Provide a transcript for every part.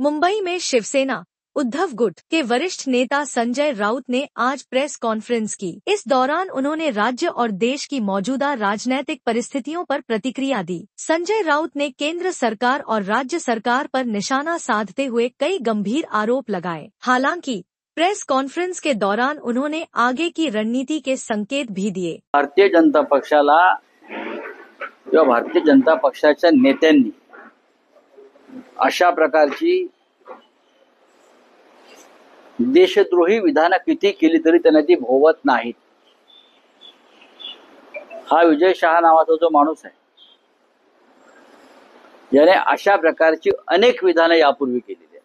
मुंबई में शिवसेना उद्धव गुट के वरिष्ठ नेता संजय राउत ने आज प्रेस कॉन्फ्रेंस की। इस दौरान उन्होंने राज्य और देश की मौजूदा राजनीतिक परिस्थितियों पर प्रतिक्रिया दी। संजय राउत ने केंद्र सरकार और राज्य सरकार पर निशाना साधते हुए कई गंभीर आरोप लगाए। हालांकि प्रेस कॉन्फ्रेंस के दौरान उन्होंने आगे की रणनीति के संकेत भी दिए। भारतीय जनता पक्षाला किंवा भारतीय जनता पक्षाच्या नेत्यांनी अशा प्रकारची देशद्रोही विधानं किती केली तरी त्यांना ती भोवत नाहीत। हा विजय शहा नावाचा जो माणूस आहे याने अशा प्रकारची अनेक विधानं यापूर्वी केलेली आहेत।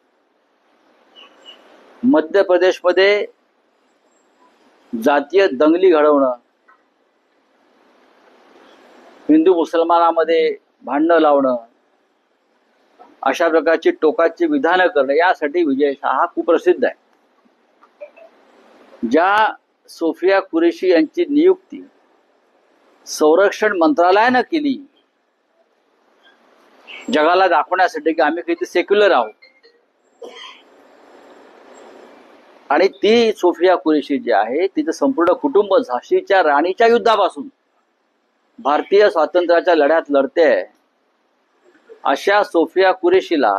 मध्य प्रदेशमध्ये जातीय दंगली घडवणं, हिंदू मुसलमानामध्ये भांडणं लावणं, अशा प्रकारची टोकाची विधानं करणं यासाठी विजय शहा खूप प्रसिद्ध आहे। ज्या सोफिया कुरेशी यांची नियुक्ती संरक्षण मंत्रालयाने केली जगाला दाखवण्यासाठी की आम्ही किती सेक्युलर आहोत, आणि ती सोफिया कुरेशी जी आहे तिचं संपूर्ण कुटुंब झाशीच्या राणीच्या युद्धापासून भारतीय स्वातंत्र्याच्या लढ्यात लढते, अशा सोफिया कुरेशीला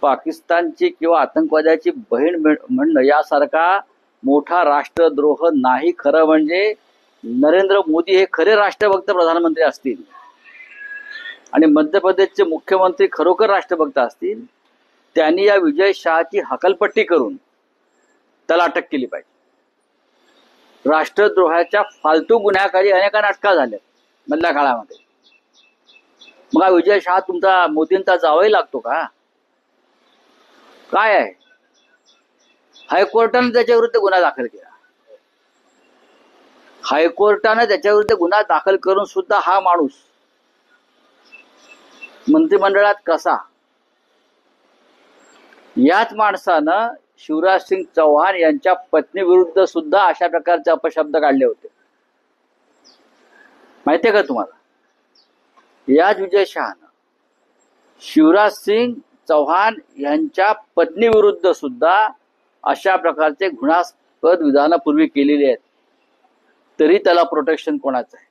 पाकिस्तानची किंवा आतंकवादाची बहीण म्हणणं यासारखा मोठा राष्ट्रद्रोह नाही। खरं म्हणजे नरेंद्र मोदी हे खरे राष्ट्रभक्त प्रधानमंत्री असतील आणि मध्य प्रदेशचे मुख्यमंत्री खरोखर राष्ट्रभक्त असतील, त्यांनी या विजय शहाची हकलपट्टी करून त्याला अटक केली पाहिजे। राष्ट्रद्रोहाच्या फालतू गुन्ह्याखाली अनेकांना अटका झाल्या मधल्या काळामध्ये। मग हा विजय शहा तुमचा मोदींचा जावई लागतो का? काय आहे? हायकोर्टाने त्याच्याविरुद्ध गुन्हा दाखल केला। हायकोर्टाने त्याच्याविरुद्ध गुन्हा दाखल करून सुद्धा हा माणूस मंत्रिमंडळात कसा? याच माणसानं शिवराज सिंग चौहान यांच्या पत्नीविरुद्ध सुद्धा अशा प्रकारचे अपशब्द काढले होते, माहितीये का तुम्हाला? याच विजय शहानं शिवराज सिंग चौहान यांच्या पत्नीविरुद्ध सुद्धा अशा प्रकारचे घृणास्पद विधानं पूर्वी केलेली आहेत, तरी त्याला प्रोटेक्शन कोणाचं आहे?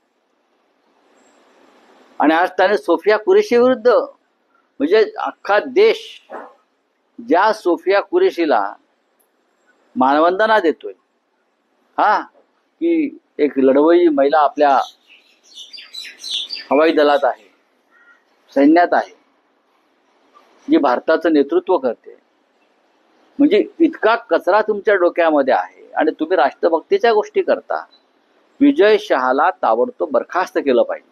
आणि आज त्याने सोफिया कुरेशी विरुद्ध, म्हणजे अख्खा देश ज्या सोफिया कुरेशीला मानवंदना देतोय, हा की एक लढवई महिला आपल्या हवाई दलात आहे, सैन्यात आहे, जी भारताचं नेतृत्व करते, म्हणजे इतका कचरा तुमच्या डोक्यामध्ये आहे आणि तुम्ही राष्ट्रभक्तीच्या गोष्टी करता। विजय शहाला ताबडतोब बरखास्त केलं पाहिजे,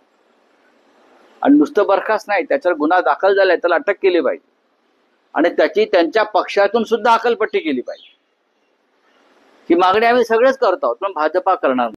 आणि नुसतं बरखास्त नाही, त्याच्यावर गुन्हा दाखल झालाय, त्याला अटक केली पाहिजे, आणि त्याची त्यांच्या पक्षातून सुद्धा हकलपट्टी केली पाहिजे। ही मागणी आम्ही सगळेच करत आहोत, पण भाजपा करणार नाही।